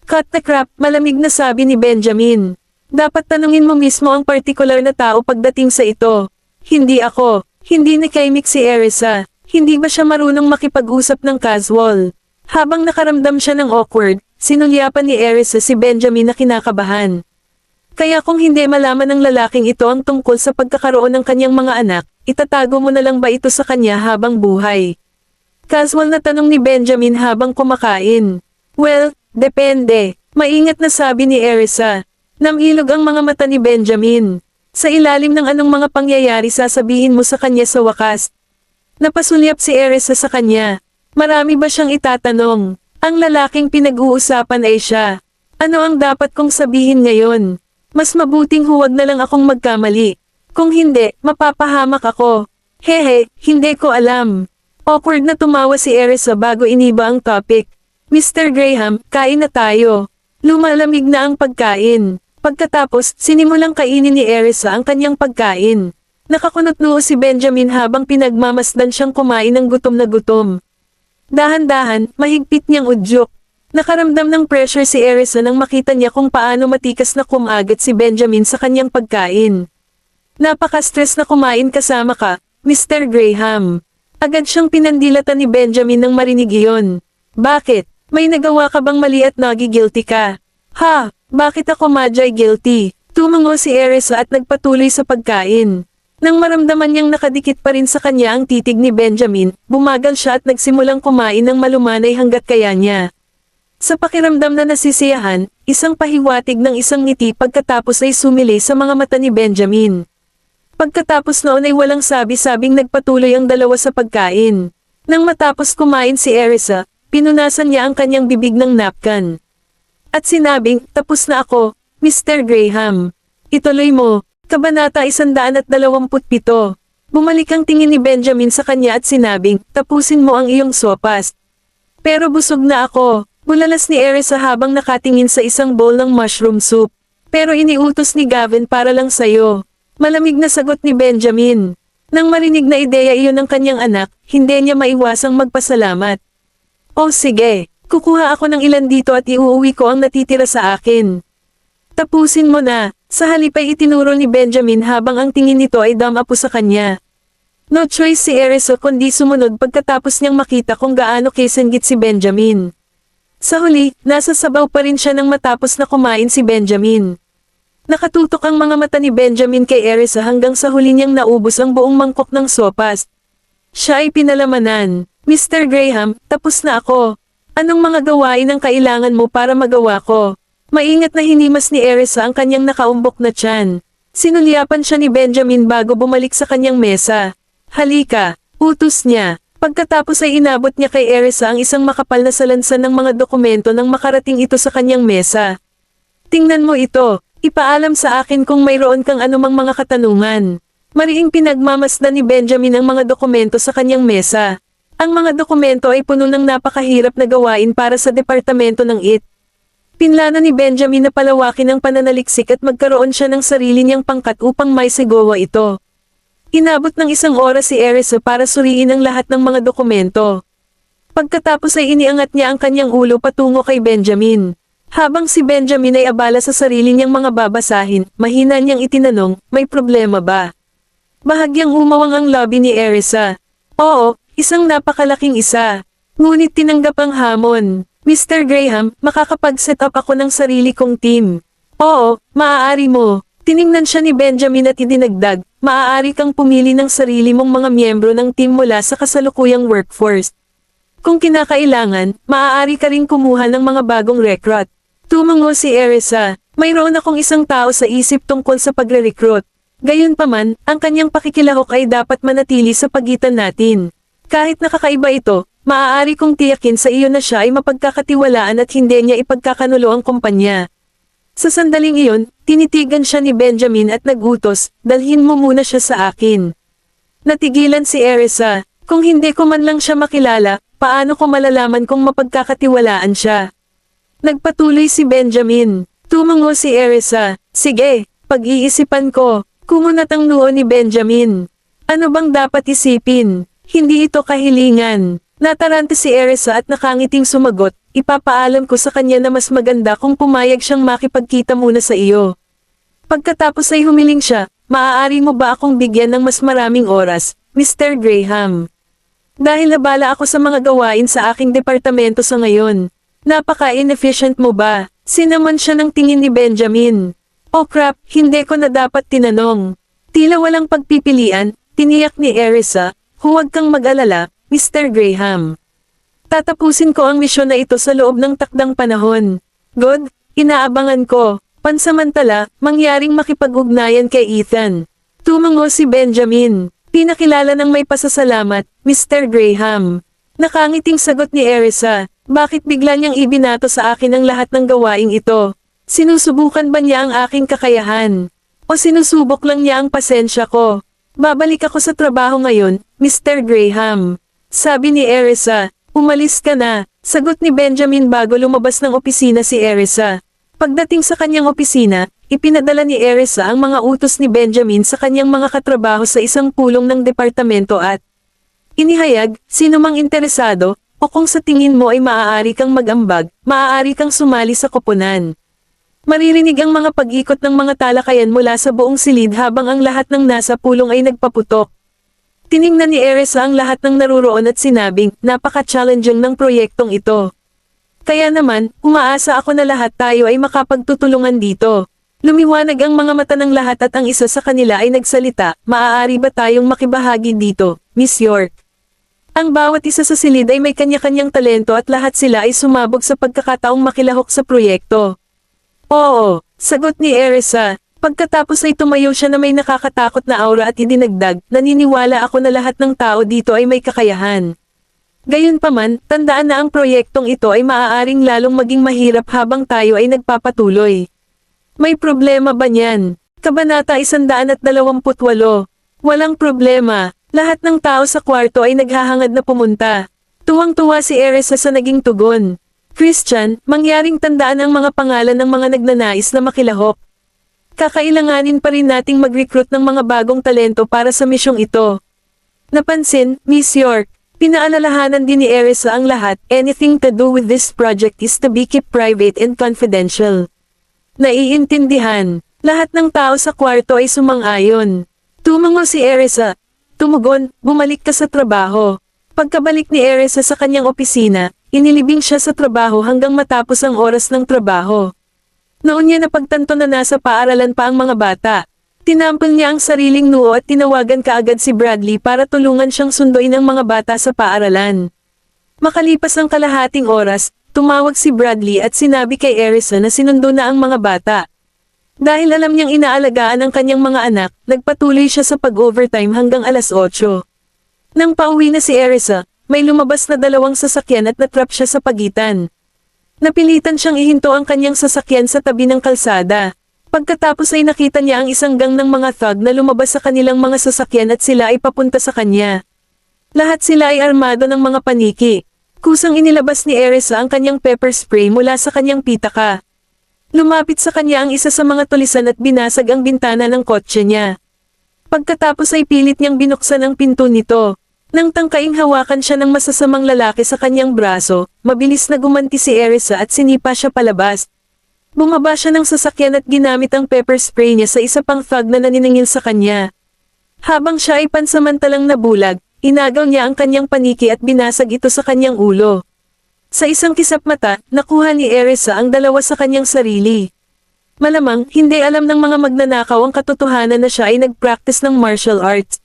Cut the crap, malamig na sabi ni Benjamin. Dapat tanungin mo mismo ang partikular na tao pagdating sa ito. Hindi ako. Hindi nakaimik si Erisa. Hindi ba siya marunong makipag-usap ng casual? Habang nakaramdam siya ng awkward, sinulyapan ni Erisa si Benjamin na kinakabahan. Kaya kung hindi malaman ng lalaking ito ang tungkol sa pagkakaroon ng kanyang mga anak, itatago mo na lang ba ito sa kanya habang buhay? Casual na tanong ni Benjamin habang kumakain. Well, depende. Maingat na sabi ni Erisa. Namilog ang mga mata ni Benjamin. Sa ilalim ng anong mga pangyayari sasabihin mo sa kanya sa wakas? Napasulyap si Erisa sa kanya. Marami ba siyang itatanong? Ang lalaking pinag-uusapan ay siya. Ano ang dapat kong sabihin ngayon? Mas mabuting huwag na lang akong magkamali. Kung hindi, mapapahamak ako. Hehe, hindi ko alam. Awkward na tumawa si Erisa bago iniba ang topic. Mr. Graham, kain na tayo. Lumalamig na ang pagkain. Pagkatapos, sinimulang kainin ni Erisa ang kanyang pagkain. Nakakunot noo si Benjamin habang pinagmamasdan siyang kumain ng gutom na gutom. Dahan-dahan, mahigpit niyang udyok. Nakaramdam ng pressure si Erisa nang makita niya kung paano matikas na kumagat si Benjamin sa kanyang pagkain. Napaka-stress na kumain kasama ka, Mr. Graham. Agad siyang pinandilatan ni Benjamin nang marinig iyon. Bakit? May nagawa ka bang mali at nagi-guilty ka? Ha? Bakit ako madjay guilty? Tumango si Erisa at nagpatuloy sa pagkain. Nang maramdaman niyang nakadikit pa rin sa kanya ang titig ni Benjamin, bumagal siya at nagsimulang kumain ng malumanay hanggat kaya niya. Sa pakiramdam na nasisiyahan, isang pahiwatig ng isang ngiti pagkatapos ay sumili sa mga mata ni Benjamin. Pagkatapos noon ay walang sabi-sabing nagpatuloy ang dalawa sa pagkain. Nang matapos kumain si Erisa, pinunasan niya ang kanyang bibig ng napkin. At sinabing, tapos na ako, Mr. Graham. Ituloy mo. Kabanata 127. Bumalik ang tingin ni Benjamin sa kanya at sinabing, tapusin mo ang iyong sopas. Pero busog na ako. Bulalas ni Erisa habang nakatingin sa isang bowl ng mushroom soup. Pero iniutos ni Gavin para lang sayo. Malamig na sagot ni Benjamin. Nang marinig na ideya iyon ng kanyang anak, hindi niya maiwasang magpasalamat. Oh sige, kukuha ako ng ilan dito at iuuwi ko ang natitira sa akin. Tapusin mo na. Sa halip ay itinuro ni Benjamin habang ang tingin nito ay damapo sa kanya. No choice si Erisa kundi sumunod pagkatapos niyang makita kung gaano kisenggit si Benjamin. Sa huli, nasa sabaw pa rin siya nang matapos na kumain si Benjamin. Nakatutok ang mga mata ni Benjamin kay Erisa hanggang sa huli niyang naubos ang buong mangkok ng sopas. Siya ay pinalamanan. Mr. Graham, tapos na ako. Anong mga gawain ang kailangan mo para magawa ko? Maingat na hinimas ni Erisa ang kanyang nakaumbok na tiyan. Sinulyapan siya ni Benjamin bago bumalik sa kanyang mesa. Halika, utos niya. Pagkatapos ay inabot niya kay Erisa ang isang makapal na salansan ng mga dokumento nang makarating ito sa kanyang mesa. Tingnan mo ito, ipaalam sa akin kung mayroon kang anumang mga katanungan. Mariing pinagmamasdan ni Benjamin ang mga dokumento sa kanyang mesa. Ang mga dokumento ay puno ng napakahirap na gawain para sa departamento ng IT. Pinlano ni Benjamin na palawakin ang pananaliksik at magkaroon siya ng sarili niyang pangkat upang may sigawa ito. Inabot ng 1 oras si Erisa para suriin ang lahat ng mga dokumento. Pagkatapos ay iniangat niya ang kanyang ulo patungo kay Benjamin. Habang si Benjamin ay abala sa sarili niyang mga babasahin, mahina niyang itinanong, may problema ba? Bahagyang umawang ang lobby ni Erisa. Oo, isang napakalaking isa. Ngunit tinanggap ang hamon. Mr. Graham, makakapag-set up ako ng sarili kong team. Oo, maaari mo. Tiningnan siya ni Benjamin at idinagdag, maaari kang pumili ng sarili mong mga miyembro ng team mula sa kasalukuyang workforce. Kung kinakailangan, maaari ka ring kumuha ng mga bagong recruit. Tumango si Erisa, mayroon akong isang tao sa isip tungkol sa pagre-recruit. Gayunpaman, ang kanyang pakikilahok ay dapat manatili sa pagitan natin. Kahit nakakaiba ito, maaari kong tiyakin sa iyo na siya ay mapagkakatiwalaan at hindi niya ipagkakanulo ang kumpanya. Sa sandaling iyon, tinitigan siya ni Benjamin at nagutos, dalhin mo muna siya sa akin. Natigilan si Erisa, kung hindi ko man lang siya makilala, paano ko malalaman kung mapagkakatiwalaan siya? Nagpatuloy si Benjamin, tumango si Erisa, sige, pag-iisipan ko, kumunat ang noo ni Benjamin. Ano bang dapat isipin? Hindi ito kahilingan. Natarante si Erisa at nakangiting sumagot, ipapaalam ko sa kanya na mas maganda kung pumayag siyang makipagkita muna sa iyo. Pagkatapos ay humiling siya, maaari mo ba akong bigyan ng mas maraming oras, Mr. Graham? Dahil nabala ako sa mga gawain sa aking departamento sa ngayon. Napaka-inefficient mo ba? Sinamon siya ng tingin ni Benjamin. Oh crap, hindi ko na dapat tinanong. Tila walang pagpipilian, tiniyak ni Erisa, huwag kang mag-alala, Mr. Graham. Tatapusin ko ang misyon na ito sa loob ng takdang panahon. Good, inaabangan ko. Pansamantala, mangyaring makipag-ugnayan kay Ethan. Tumango si Benjamin. Pinakilala ng may pasasalamat, Mr. Graham. Nakangiting sagot ni Erisa, bakit bigla niyang ibinato sa akin ang lahat ng gawaing ito? Sinusubukan ba niya ang aking kakayahan? O sinusubok lang niya ang pasensya ko? Babalik ako sa trabaho ngayon, Mr. Graham. Sabi ni Erisa, umalis ka na, sagot ni Benjamin bago lumabas ng opisina si Erisa. Pagdating sa kanyang opisina, ipinadala ni Erisa ang mga utos ni Benjamin sa kanyang mga katrabaho sa isang pulong ng departamento at inihayag, sino mang interesado, o kung sa tingin mo ay maaari kang mag-ambag, maaari kang sumali sa koponan. Maririnig ang mga pag-ikot ng mga talakayan mula sa buong silid habang ang lahat ng nasa pulong ay nagpaputok. Tiningnan ni Erisa ang lahat ng naruroon at sinabing, napaka-challenging ng proyektong ito. Kaya naman, umaasa ako na lahat tayo ay makapagtutulungan dito. Lumiwanag ang mga mata ng lahat at ang isa sa kanila ay nagsalita, maaari ba tayong makibahagi dito, Miss York? Ang bawat isa sa silid ay may kanya-kanyang talento at lahat sila ay sumabog sa pagkakataong makilahok sa proyekto. Oo, sagot ni Erisa. Pagkatapos ay tumayo siya na may nakakatakot na aura at idinagdag, naniniwala ako na lahat ng tao dito ay may kakayahan. Gayunpaman, tandaan na ang proyektong ito ay maaaring lalong maging mahirap habang tayo ay nagpapatuloy. May problema ba niyan? Kabanata 128. Walang problema. Lahat ng tao sa kwarto ay naghahangad na pumunta. Tuwang-tuwa si Erisa sa naging tugon. Christian, mangyaring tandaan ang mga pangalan ng mga nagnanais na makilahok. Kakailanganin pa rin nating mag-recruit ng mga bagong talento para sa misyong ito. Napansin, Miss York, pinaalalahanan din ni Erisa ang lahat, anything to do with this project is to be kept private and confidential. Naiintindihan, lahat ng tao sa kwarto ay sumang-ayon. Tumango si Erisa. Tumugon, bumalik ka sa trabaho. Pagkabalik ni Erisa sa kanyang opisina, inilibing siya sa trabaho hanggang matapos ang oras ng trabaho. Noon niya napagtanto na nasa paaralan pa ang mga bata. Tinampil niya ang sariling noo at tinawagan kaagad si Bradley para tulungan siyang sunduin ang mga bata sa paaralan. Makalipas ang kalahating oras, tumawag si Bradley at sinabi kay Erisa na sinundo na ang mga bata. Dahil alam niyang inaalagaan ang kanyang mga anak, nagpatuloy siya sa pag-overtime hanggang alas 8. Nang pauwi na si Erisa, may lumabas na 2 sasakyan at natrap siya sa pagitan. Napilitan siyang ihinto ang kanyang sasakyan sa tabi ng kalsada. Pagkatapos ay nakita niya ang isang gang ng mga thug na lumabas sa kanilang mga sasakyan at sila ay papunta sa kanya. Lahat sila ay armado ng mga paniki. Kusang inilabas ni Erisa ang kanyang pepper spray mula sa kanyang pitaka. Lumapit sa kanya ang isa sa mga tulisan at binasag ang bintana ng kotse niya. Pagkatapos ay pilit niyang binuksan ang pinto nito. Nang tangkaing hawakan siya ng masasamang lalaki sa kanyang braso, mabilis na gumanti si Erisa at sinipa siya palabas. Bumaba siya ng sasakyan at ginamit ang pepper spray niya sa isa pang thug na naniningil sa kanya. Habang siya ay pansamantalang nabulag, inagaw niya ang kanyang paniki at binasag ito sa kanyang ulo. Sa isang kisap mata, nakuha ni Erisa ang dalawa sa kanyang sarili. Malamang, hindi alam ng mga magnanakaw ang katotohanan na siya ay nag-practice ng martial arts.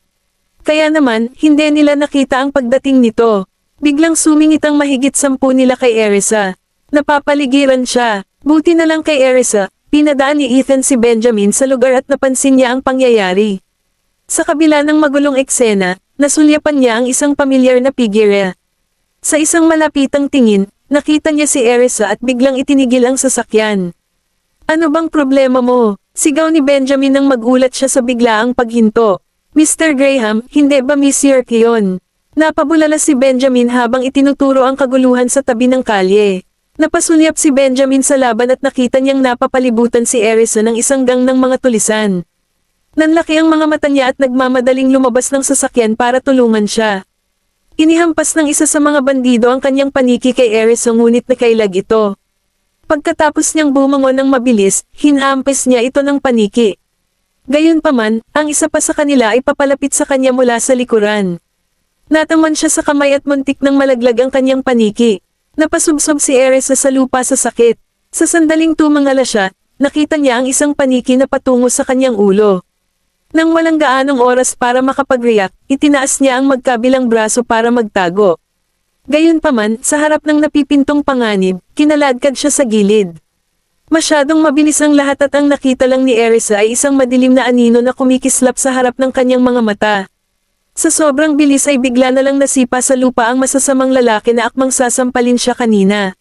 Kaya naman, hindi nila nakita ang pagdating nito. Biglang sumingit ang mahigit 10 nila kay Erisa. Napapaligiran siya. Buti na lang kay Erisa, pinadaan ni Ethan si Benjamin sa lugar at napansin niya ang pangyayari. Sa kabila ng magulong eksena, nasulyapan niya ang isang pamilyar na figure. Sa isang malapitang tingin, nakita niya si Erisa at biglang itinigil ang sasakyan. "Ano bang problema mo?" Sigaw ni Benjamin nang magulat siya sa biglaang paghinto. "Mr. Graham, hindi ba Miss York yun?" Napabulala si Benjamin habang itinuturo ang kaguluhan sa tabi ng kalye. Napasulyap si Benjamin sa laban at nakita niyang napapalibutan si Erisa ng isang gang ng mga tulisan. Nanlaki ang mga mata niya at nagmamadaling lumabas ng sasakyan para tulungan siya. Inihampas ng isa sa mga bandido ang kanyang paniki kay Erisa ngunit nakailag ito. Pagkatapos niyang bumangon ng mabilis, hinampes niya ito ng paniki. Gayunpaman, ang isa pa sa kanila ay papalapit sa kanya mula sa likuran. Nataman siya sa kamay at muntik nang malaglag ang kanyang paniki. Napasubsob si Erisa sa lupa sa sakit. Sa sandaling tumangala siya, nakita niya ang isang paniki na patungo sa kanyang ulo. Nang walang gaanong oras para makapag-react, itinaas niya ang magkabilang braso para magtago. Gayunpaman, sa harap ng napipintong panganib, kinaladkad siya sa gilid. Masyadong mabilis ang lahat at ang nakita lang ni Erisa ay isang madilim na anino na kumikislap sa harap ng kanyang mga mata. Sa sobrang bilis ay bigla na lang nasipa sa lupa ang masasamang lalaki na akmang sasampalin siya kanina.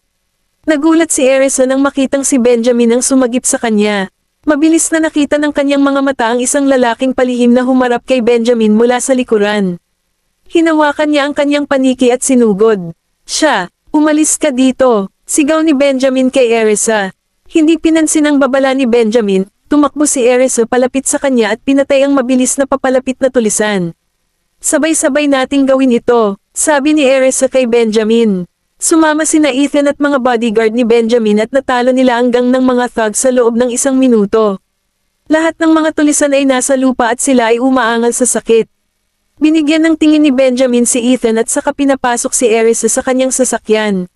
Nagulat si Erisa nang makitang si Benjamin ang sumagip sa kanya. Mabilis na nakita ng kanyang mga mata ang isang lalaking palihim na humarap kay Benjamin mula sa likuran. Hinawakan niya ang kanyang paniki at sinugod. "Siya, umalis ka dito!" Sigaw ni Benjamin kay Erisa. Hindi pinansin ang babala ni Benjamin, tumakbo si Erisa palapit sa kanya at pinatay ang mabilis na papalapit na tulisan. "Sabay-sabay nating gawin ito," sabi ni Erisa kay Benjamin. Sumama sina Ethan at mga bodyguard ni Benjamin at natalo nila ang gang ng mga thugs sa loob ng 1 minuto. Lahat ng mga tulisan ay nasa lupa at sila ay umaangal sa sakit. Binigyan ng tingin ni Benjamin si Ethan at saka pinapasok si Erisa sa kanyang sasakyan.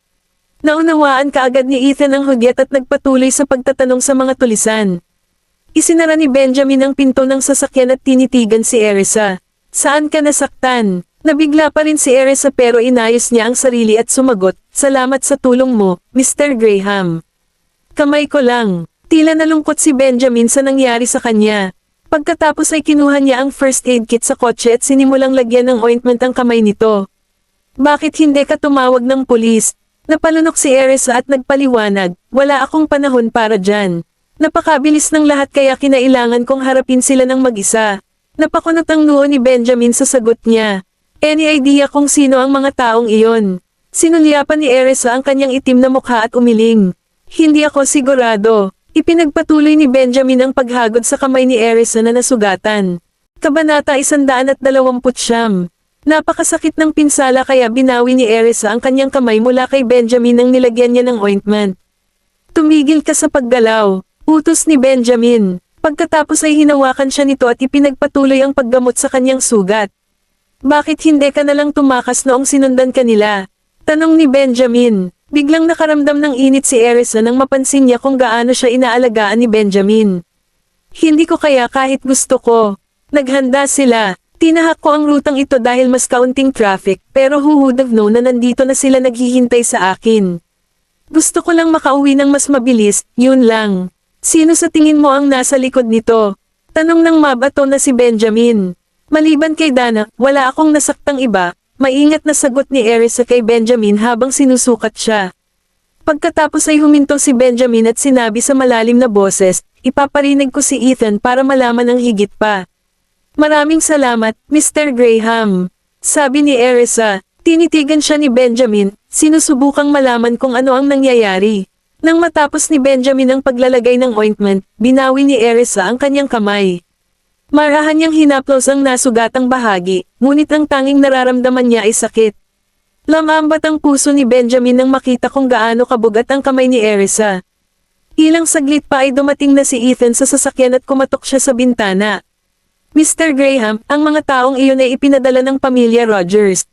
Naunawaan kaagad ni Ethan ang hudyat at nagpatuloy sa pagtatanong sa mga tulisan. Isinara ni Benjamin ang pinto ng sasakyan at tinitigan si Erisa. "Saan ka nasaktan?" Nabigla pa rin si Erisa pero inayos niya ang sarili at sumagot, "Salamat sa tulong mo, Mr. Graham." "Kamay ko lang." Tila nalungkot si Benjamin sa nangyari sa kanya. Pagkatapos ay kinuha niya ang first aid kit sa kotse at sinimulang lagyan ng ointment ang kamay nito. "Bakit hindi ka tumawag ng pulis?" Napalunok si Erisa at nagpaliwanag, "Wala akong panahon para dyan. Napakabilis ng lahat kaya kinailangan kong harapin sila ng mag-isa." Napakunot ang noo ni Benjamin sa sagot niya. "Any idea kung sino ang mga taong iyon?" Sinulyapan ni Erisa ang kanyang itim na mukha at umiling. "Hindi ako sigurado." Ipinagpatuloy ni Benjamin ang paghagod sa kamay ni Erisa na nasugatan. Kabanata 129. Napakasakit ng pinsala kaya binawi ni Erisa ang kanyang kamay mula kay Benjamin nang nilagyan niya ng ointment. "Tumigil ka sa paggalaw," utos ni Benjamin. Pagkatapos ay hinawakan siya nito at ipinagpatuloy ang paggamot sa kanyang sugat. "Bakit hindi ka nalang tumakas noong sinundan ka nila?" Tanong ni Benjamin. Biglang nakaramdam ng init si Erisa nang mapansin niya kung gaano siya inaalagaan ni Benjamin. "Hindi ko kaya kahit gusto ko." Naghanda sila. "Tinahak ko ang rutang ito dahil mas kaunting traffic, pero who would have known na nandito na sila naghihintay sa akin. Gusto ko lang makauwi ng mas mabilis, yun lang." "Sino sa tingin mo ang nasa likod nito?" Tanong ng mabato na si Benjamin. "Maliban kay Dana, wala akong nasaktang iba." Maingat na sagot ni Erisa kay Benjamin habang sinusukat siya. Pagkatapos ay huminto si Benjamin at sinabi sa malalim na boses, "Ipaparinig ko si Ethan para malaman ang higit pa." "Maraming salamat, Mr. Graham." Sabi ni Erisa. Tinitigan siya ni Benjamin, sinusubukang malaman kung ano ang nangyayari. Nang matapos ni Benjamin ang paglalagay ng ointment, binawi ni Erisa ang kanyang kamay. Marahan niyang hinaplos ang nasugatang bahagi, ngunit ang tanging nararamdaman niya ay sakit. Lamambat ang puso ni Benjamin nang makita kung gaano kabugat ang kamay ni Erisa. Ilang saglit pa ay dumating na si Ethan sa sasakyan at kumatok siya sa bintana. Mr. Graham, ang mga taong iyon ay ipinadala ng pamilya Rogers.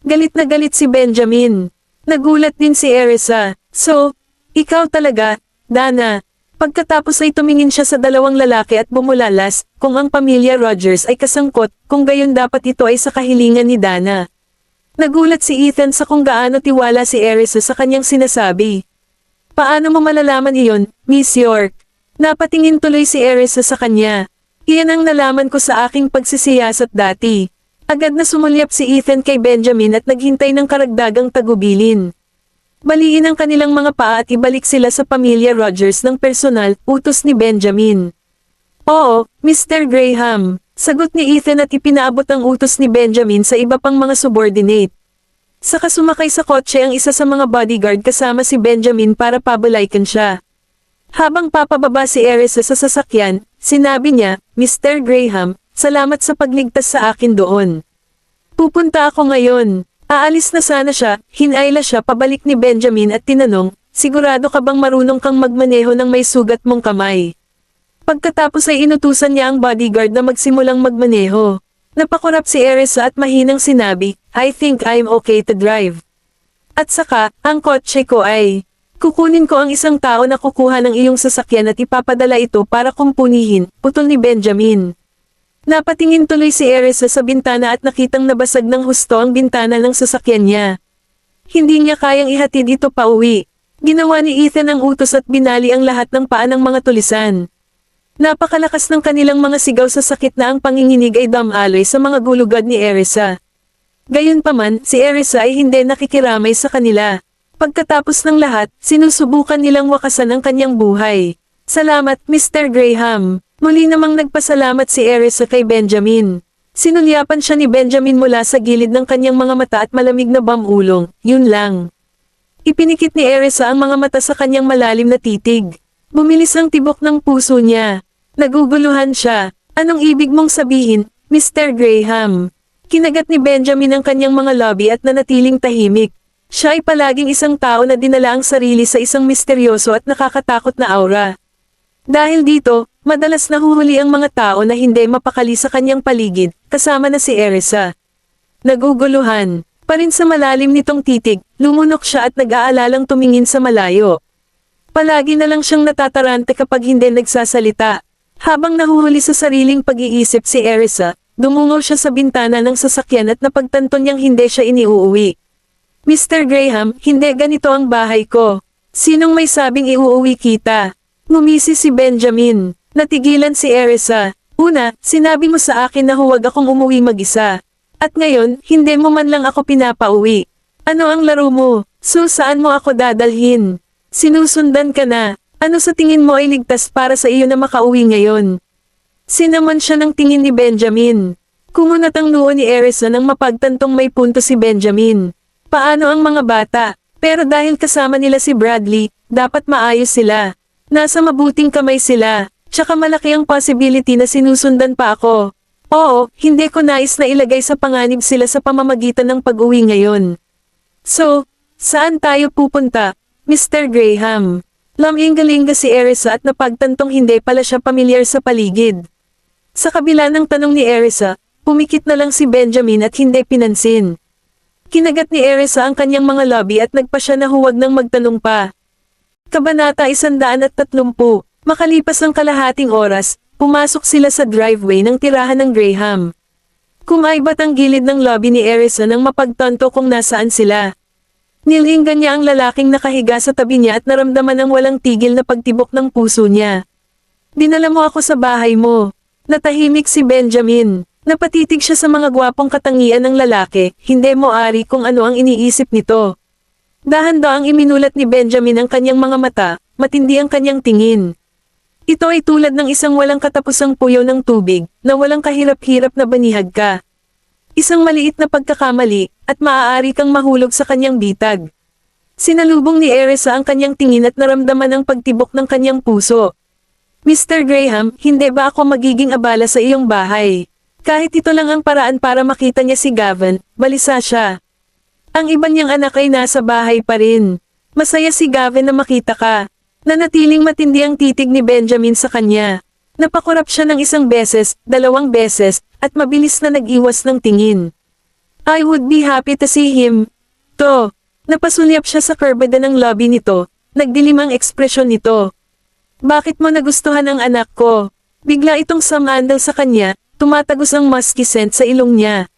Galit na galit si Benjamin. Nagulat din si Erisa. So, ikaw talaga, Dana. Pagkatapos ay tumingin siya sa dalawang lalaki at bumulalas, kung ang pamilya Rogers ay kasangkot, kung gayon dapat ito ay sa kahilingan ni Dana. Nagulat si Ethan sa kung gaano tiwala si Erisa sa kanyang sinasabi. Paano mo malalaman iyon, Miss York? Napatingin tuloy si Erisa sa kanya. Iyan ang nalaman ko sa aking pagsisiyasat dati. Agad na sumulyap si Ethan kay Benjamin at naghintay ng karagdagang tagubilin. Baliin ang kanilang mga paa at ibalik sila sa pamilya Rogers ng personal, utos ni Benjamin. Oo, Mr. Graham, sagot ni Ethan at ipinaabot ang utos ni Benjamin sa iba pang mga subordinate. Saka sumakay sa kotse ang isa sa mga bodyguard kasama si Benjamin para pabulaykan siya. Habang papababa si Erisa sa sasakyan, sinabi niya, Mr. Graham, salamat sa pagligtas sa akin doon. Pupunta ako ngayon. Aalis na sana siya, hinayla siya pabalik ni Benjamin at tinanong, sigurado ka bang marunong kang magmaneho ng may sugat mong kamay? Pagkatapos ay inutusan niya ang bodyguard na magsimulang magmaneho. Napakurap si Erisa at mahinang sinabi, I think I'm okay to drive. At saka, ang kotse ko ay, kukunin ko ang isang tao na kukuha ng iyong sasakyan at ipapadala ito para kumpunihin, putol ni Benjamin. Napatingin tuloy si Erisa sa bintana at nakitang nabasag ng husto ang bintana ng sasakyan niya. Hindi niya kayang ihatid ito pa uwi. Ginawa ni Ethan ang utos at binali ang lahat ng paa ng mga tulisan. Napakalakas ng kanilang mga sigaw sa sakit na ang panginginig ay damaloy sa mga gulugad ni Erisa. Gayunpaman, si Erisa ay hindi nakikiramay sa kanila. Pagkatapos ng lahat, sinusubukan nilang wakasan ang kanyang buhay. Salamat, Mr. Graham. Muli namang nagpasalamat si Erisa kay Benjamin. Sinulyapan siya ni Benjamin mula sa gilid ng kanyang mga mata at malamig na bamulong, yun lang. Ipinikit ni Erisa ang mga mata sa kanyang malalim na titig. Bumilis ang tibok ng puso niya. Naguguluhan siya. Anong ibig mong sabihin, Mr. Graham? Kinagat ni Benjamin ang kanyang mga labi at nanatiling tahimik. Siya ay palaging isang tao na dinala ang sarili sa isang misteryoso at nakakatakot na aura. Dahil dito, madalas nahuhuli ang mga tao na hindi mapakali sa kanyang paligid, kasama na si Erisa. Naguguluhan. Pa rin sa malalim nitong titig, lumunok siya at nag-aalalang tumingin sa malayo. Palagi na lang siyang natatarante kapag hindi nagsasalita. Habang nahuhuli sa sariling pag-iisip si Erisa, dumungaw siya sa bintana ng sasakyan at napagtanto niyang hindi siya iniuuwi. Mr. Graham, hindi ganito ang bahay ko. Sinong may sabing iuuwi kita? Ngumisi si Benjamin. Natigilan si Erisa. Una, sinabi mo sa akin na huwag akong umuwi mag-isa. At ngayon, hindi mo man lang ako pinapauwi. Ano ang laro mo? So saan mo ako dadalhin? Sinusundan ka na. Ano sa tingin mo ay ligtas para sa iyo na makauwi ngayon? Sinaman siya ng tingin ni Benjamin. Kumunat ang noo ni Erisa nang mapagtantong may punto si Benjamin. Paano ang mga bata? Pero dahil kasama nila si Bradley, dapat maayos sila. Nasa mabuting kamay sila, tsaka malaki ang possibility na sinusundan pa ako. Oo, hindi ko nais na ilagay sa panganib sila sa pamamagitan ng pag-uwi ngayon. So, saan tayo pupunta, Mr. Graham? Laming-galinga si Erisa at napagtantong hindi pala siya pamilyar sa paligid. Sa kabila ng tanong ni Erisa, pumikit na lang si Benjamin at hindi pinansin. Kinagat ni Erisa ang kanyang mga labi at nagpa siya na huwag nang magtanong pa. Kabanata 130. Makalipas ang kalahating oras, pumasok sila sa driveway ng tirahan ng Graham. Kumaibat ang gilid ng lobby ni Erisa nang mapagtanto kung nasaan sila. Nilinggan niya ang lalaking nakahiga sa tabi niya at naramdaman ang walang tigil na pagtibok ng puso niya. Dinala mo ako sa bahay mo. Natahimik si Benjamin. Napatitig siya sa mga gwapong katangian ng lalaki, hindi mo ari kung ano ang iniisip nito. Dahan-daang iminulat ni Benjamin ang kanyang mga mata, matindi ang kanyang tingin. Ito ay tulad ng isang walang katapusang puyaw ng tubig, na walang kahirap-hirap na banihag ka. Isang maliit na pagkakamali, at maaari kang mahulog sa kanyang bitag. Sinalubong ni Erisa ang kanyang tingin at naramdaman ang pagtibok ng kanyang puso. Mr. Graham, hindi ba ako magiging abala sa iyong bahay? Kahit ito lang ang paraan para makita niya si Gavin, balisa siya. Ang iba niyang anak ay nasa bahay pa rin. Masaya si Gavin na makita ka. Nanatiling matindi ang titig ni Benjamin sa kanya. Napakurap siya ng 1 beses, 2 beses, at mabilis na nag-iwas ng tingin. I would be happy to see him. Napasulyap siya sa kurbada ng lobby nito, nagdilim ang ekspresyon nito. Bakit mo nagustuhan ang anak ko? Bigla itong sumandal sa kanya, tumatagos ang musky scent sa ilong niya.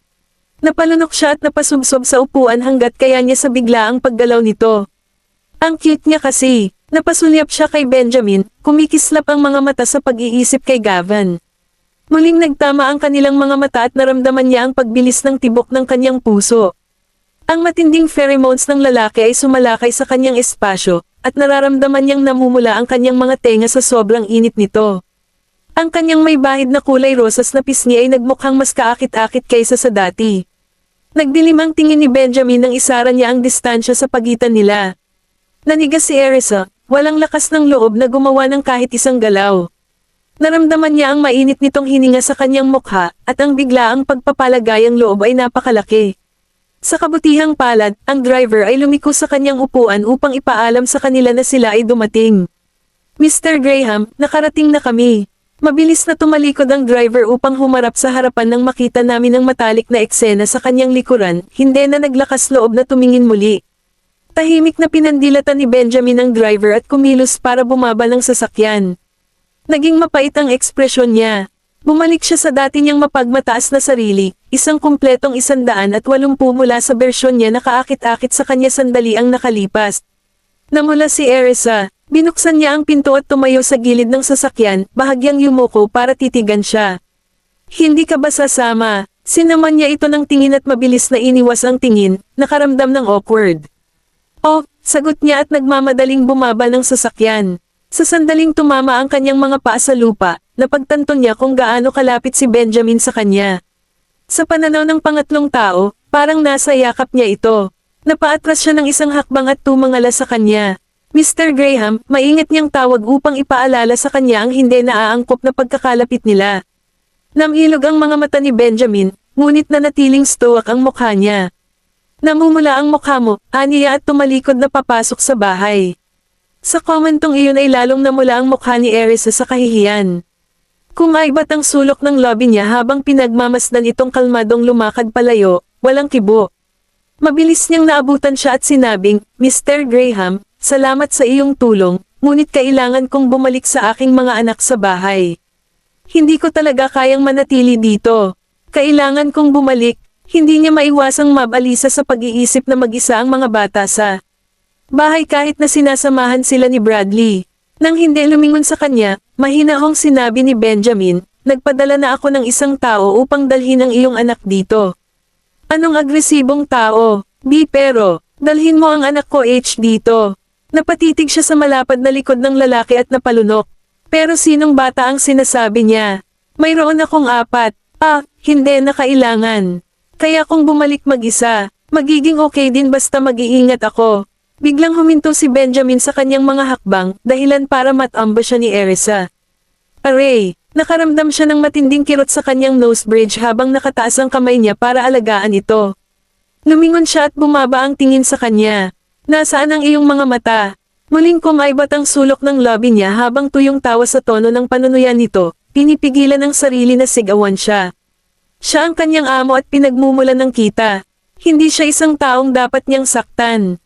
Napalunok siya at napasubsob sa upuan hanggat kaya niya sa biglaang paggalaw nito. Ang cute niya kasi. Napasulyap siya kay Benjamin, kumikislap ang mga mata sa pag-iisip kay Gavin. Muling nagtama ang kanilang mga mata at naramdaman niya ang pagbilis ng tibok ng kanyang puso. Ang matinding pheromones ng lalaki ay sumalakay sa kanyang espasyo, at nararamdaman niyang namumula ang kanyang mga tenga sa sobrang init nito. Ang kanyang may bahid na kulay rosas na pisngi ay nagmukhang mas kaakit-akit kaysa sa dati. Nagdilim ang tingin ni Benjamin nang isara niya ang distansya sa pagitan nila. Nanigas si Erisa, walang lakas ng loob na gumawa ng kahit isang galaw. Naramdaman niya ang mainit nitong hininga sa kanyang mukha, at ang biglaang pagpapalagayang loob ay napakalaki. Sa kabutihang palad, ang driver ay lumiko sa kanyang upuan upang ipaalam sa kanila na sila ay dumating. Mr. Graham, nakarating na kami. Mabilis na tumalikod ang driver upang humarap sa harapan nang makita namin ang matalik na eksena sa kanyang likuran, hindi na naglakas loob na tumingin muli. Tahimik na pinandilatan ni Benjamin ang driver at kumilos para bumaba ng sasakyan. Naging mapait ang ekspresyon niya. Bumalik siya sa dati niyang mapagmataas na sarili, isang kumpletong 180 mula sa bersyon niya na kaakit-akit sa kanya sandali ang nakalipas. Namula si Erisa, binuksan niya ang pinto at tumayo sa gilid ng sasakyan, bahagyang yumuko para titigan siya. Hindi ka ba sasama? Sinaman niya ito ng tingin at mabilis na iniwas ang tingin, nakaramdam ng awkward. Oh, sagot niya at nagmamadaling bumaba ng sasakyan. Sa sandaling tumama ang kanyang mga paa sa lupa, napagtanto niya kung gaano kalapit si Benjamin sa kanya. Sa pananaw ng pangatlong tao, parang nasa yakap niya ito. Napaatras siya ng isang hakbang at tumangala sa kanya. Mr. Graham, maingat niyang tawag upang ipaalala sa kanya ang hindi naaangkop na pagkakalapit nila. Namilog ang mga mata ni Benjamin, ngunit nanatiling stoic ang mukha niya. Namumula ang mukha mo, aniya at tumalikod na papasok sa bahay. Sa komentong iyon ay lalong namula ang mukha ni Erisa sa kahihiyan. Kumaibat ang sulok ng lobby niya habang pinagmamasdan itong kalmadong lumakad palayo, walang kibo. Mabilis niyang naabutan siya at sinabing, Mr. Graham, salamat sa iyong tulong, ngunit kailangan kong bumalik sa aking mga anak sa bahay. Hindi ko talaga kayang manatili dito. Kailangan kong bumalik. Hindi niya maiwasang mabalisa sa pag-iisip na mag-isa ang mga bata sa bahay kahit na sinasamahan sila ni Bradley. Nang hindi lumingon sa kanya, mahinahong sinabi ni Benjamin, nagpadala na ako ng isang tao upang dalhin ang iyong anak dito. Anong agresibong tao? Pero, dalhin mo ang anak ko dito. Napatitig siya sa malapad na likod ng lalaki at napalunok. Pero sinong bata ang sinasabi niya? Mayroon akong 4. Hindi na kailangan. Kaya kung bumalik mag-isa, magiging okay din basta mag-iingat ako. Biglang huminto si Benjamin sa kanyang mga hakbang, dahilan para matamba siya ni Erisa. Aray, nakaramdam siya ng matinding kirot sa kanyang nose bridge habang nakataas ang kamay niya para alagaan ito. Lumingon siya at bumaba ang tingin sa kanya. Nasaan ang iyong mga mata? Muling kumaibat ang sulok ng lobby niya habang tuyong tawa sa tono ng panunuyan nito, pinipigilan ang sarili na sigawan siya. Siya ang kanyang amo at pinagmumulan ng kita. Hindi siya isang taong dapat niyang saktan.